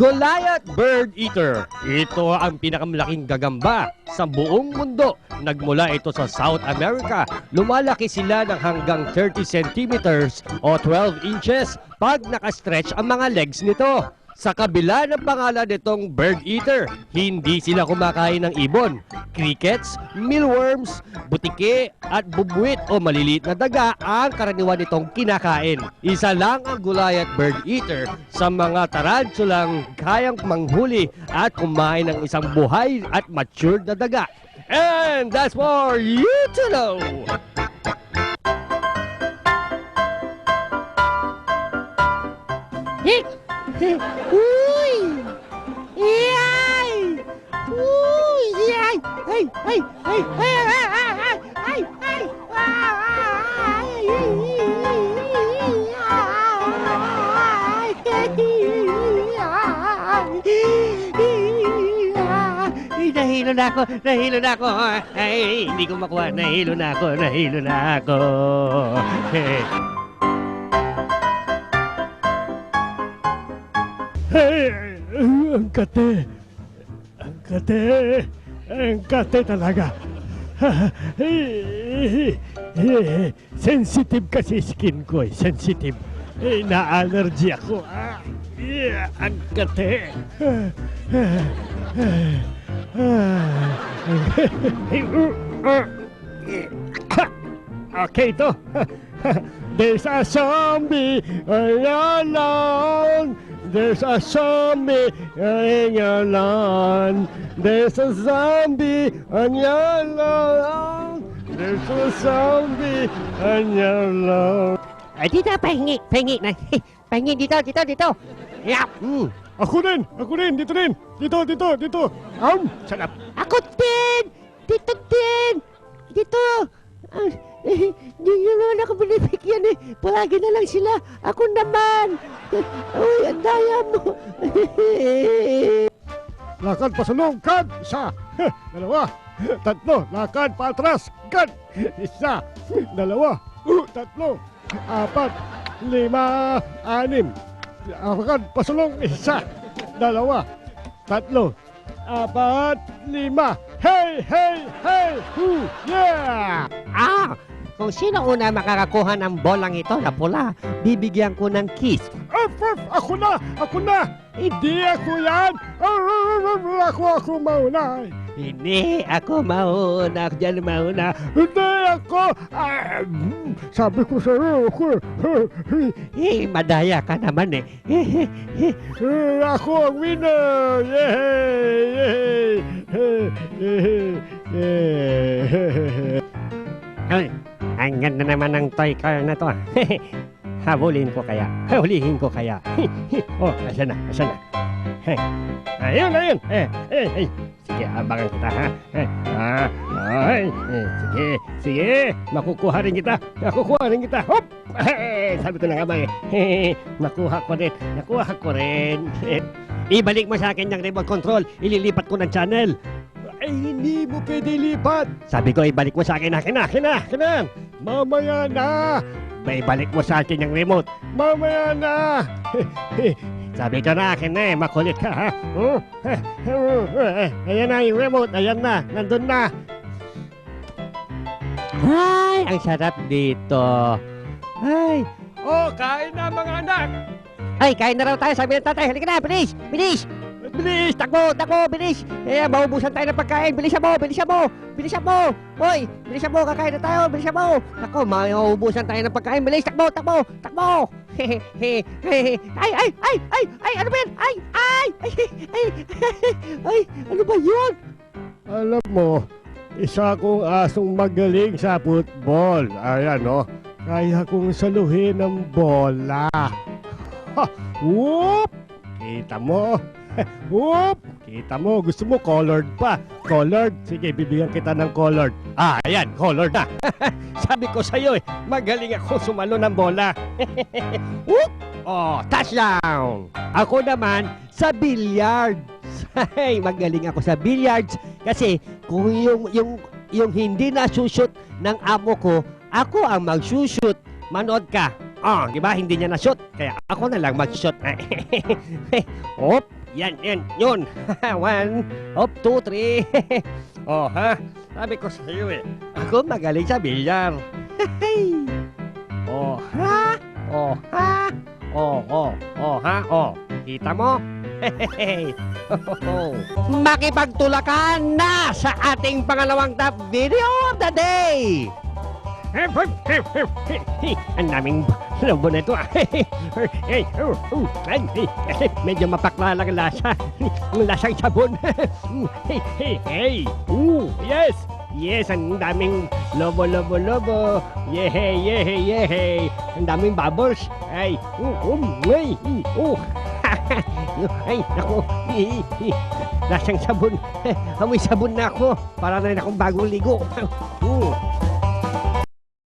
Goliath Bird Eater. Ito ang pinakamalaking gagamba sa buong mundo. Nagmula ito sa South America. Lumalaki sila ng hanggang 30 centimeters o 12 inches pag nakastretch ang mga legs nito. Sa kabila ng pangalan nitong bird eater, hindi sila kumakain ng ibon, crickets, mealworms, butike at bubwit o maliliit na daga ang karaniwan nitong kinakain. Isa lang ang Goliath bird eater sa mga tarantulang kayang manghuli at kumain ng isang buhay at matured na daga. And that's for you to know! Uy! Iyay! Uy! Iyay! Ay! Ay! Ay! Ay! Ay! Ay! Ay! Nahilo na ako! Nahilo na ako! Ay! Hindi ko makuha! Nahilo na ako! Nahilo na ako! Ang kate. Ang kate. Ang kate talaga. Sensitive kasi skin ko eh. Sensitive. Na-allergy ako. Ang kate. Okay to. There's a zombie all alone. There's a zombie in your lawn. There's a zombie on your lawn. There's a zombie on your lawn. Ay, dito, pahingi, pahingi na. Pahingi, dito. Yap. Ako rin, dito rin. Dito. Sarap. Ako din! Dito! Hindi nyo naman ako binibigyan eh. Palagi na lang sila. Ako naman. Uy, ang daya mo. Lakad pasulong, kad, isa. Dalawa, tatlo, lakad patras, kad, isa. Dalawa, tatlo, apat, lima, anim. Lakad pasulong, isa. Dalawa, tatlo, apat, lima. Hey! Yeah! Kung sino una makakakuha ng bolang ito na pula, bibigyan ko ng kiss. Ako na! Hindi ako yan! Ako mauna! Hindi, ako mauna. Ako dyan mauna. Hindi ako! Sabi ko sa'yo, Madaya ka naman eh. ako ang winner! Yay! Ay, ang ganda naman ng toy car na to. Hulihin ko kaya. Oh, asan na? Ayun. Sige, abangan kita ha. Sige. Makukuha rin kita. Hop! Sabi ko na nga ba eh. Nakuha ko rin. Ibalik mo sa akin yung remote control. Ililipat ko ng channel. Ay, hindi mo pwede lipat! Sabi ko, ibalik mo sa akin. Akin na. Mamaya na! May balik mo sa akin yung remote. Mamaya na! Sabi ko na akin na eh, makulit ka ha. Ayan na yung remote, ayan na, nandun na. Ay, ang sarap dito. Ay. Oh, kain na mga anak! Ay, kain na raw tayo, sabi ng tatay. Halika na, bilis! Takbo, bilis! Maubusan tayo ng pagkain, bilisan mo! Hoy, bilisan mo, kakain na tayo, bilisan mo! Ako, maubusan tayo ng pagkain, bilis! Takbo! Ay, ano ba yan? Ay, ano ba yun? Alam mo, isa kong asong magaling sa football. Ayan, no? Kaya kong saluhin ng bola. Ha! Whoop! Kita mo? Whoop! Kita mo, gusto mo colored pa. Colored? Sige, bibigyan kita ng colored. Ayan, colored na. Sabi ko sa'yo eh, magaling ako sumalo ng bola. Whoop! Oh, touchdown! Ako naman sa billiards. Hey, magaling ako sa billiards kasi kung yung hindi na shoot ng amo ko, ako ang mag-shoot. Manood ka. Oh, di ba? Hindi niya na-shoot. Kaya ako na lang mag-shoot. Hop! Yan, yun. 1, 2, 3. Oh, ha? Sabi ko sa'yo eh. Ako magaling sa bilyar. Oh, ha? Oh, ha? Oh, ha? Oh, kita mo? Makipagtulakan na sa ating pangalawang top video of the day! Ang daming lobo na ito. Medyo mapakla lang ang lasa. Ang lasang sabon. Yes! Yes, ang daming lobo. Yehey. Ang daming bubbles. Ay, ay, naku. Lasang sabon. Amoy sabon na ako. Para na rin akong bagong ligo.